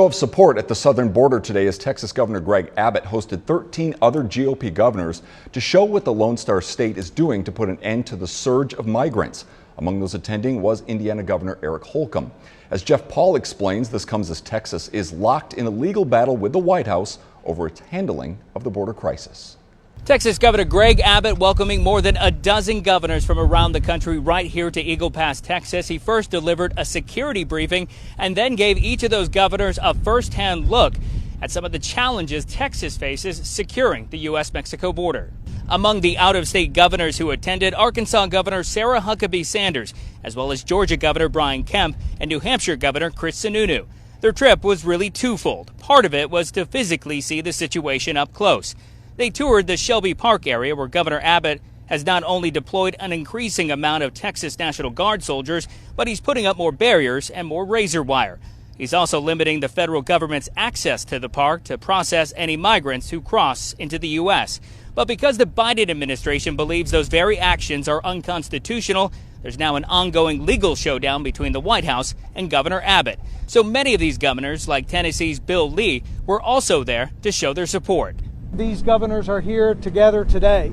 Show of support at the southern border today as Texas Governor Greg Abbott hosted 13 other GOP governors to show what the Lone Star State is doing to put an end to the surge of migrants. Among those attending was Indiana Governor Holcomb. As Jeff Paul explains, this comes as Texas is locked in a legal battle with the White House over its handling of the border crisis. Texas Governor Greg Abbott welcoming more than a dozen governors from around the country right here to Eagle Pass, Texas. He first delivered a security briefing and then gave each of those governors a first-hand look at some of the challenges Texas faces securing the U.S.-Mexico border. Among the out-of-state governors who attended, Arkansas Governor Sarah Huckabee Sanders, as well as Georgia Governor Brian Kemp and New Hampshire Governor Chris Sununu. Their trip was really twofold. Part of it was to physically see the situation up close. They toured the Shelby Park area where Governor Abbott has not only deployed an increasing amount of Texas National Guard soldiers, but he's putting up more barriers and more razor wire. He's also limiting the federal government's access to the park to process any migrants who cross into the U.S. But because the Biden administration believes those very actions are unconstitutional, there's now an ongoing legal showdown between the White House and Governor Abbott. So many of these governors, like Tennessee's Bill Lee, were also there to show their support. These governors are here together today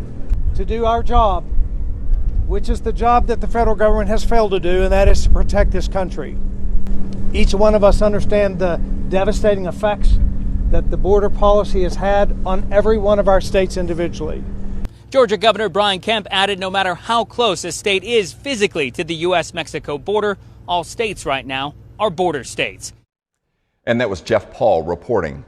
to do our job, which is the job that the federal government has failed to do, and that is to protect this country. Each one of us understand the devastating effects that the border policy has had on every one of our states individually. Georgia Governor Brian Kemp added no matter how close a state is physically to the U.S.-Mexico border, all states right now are border states. And that was Jeff Paul reporting.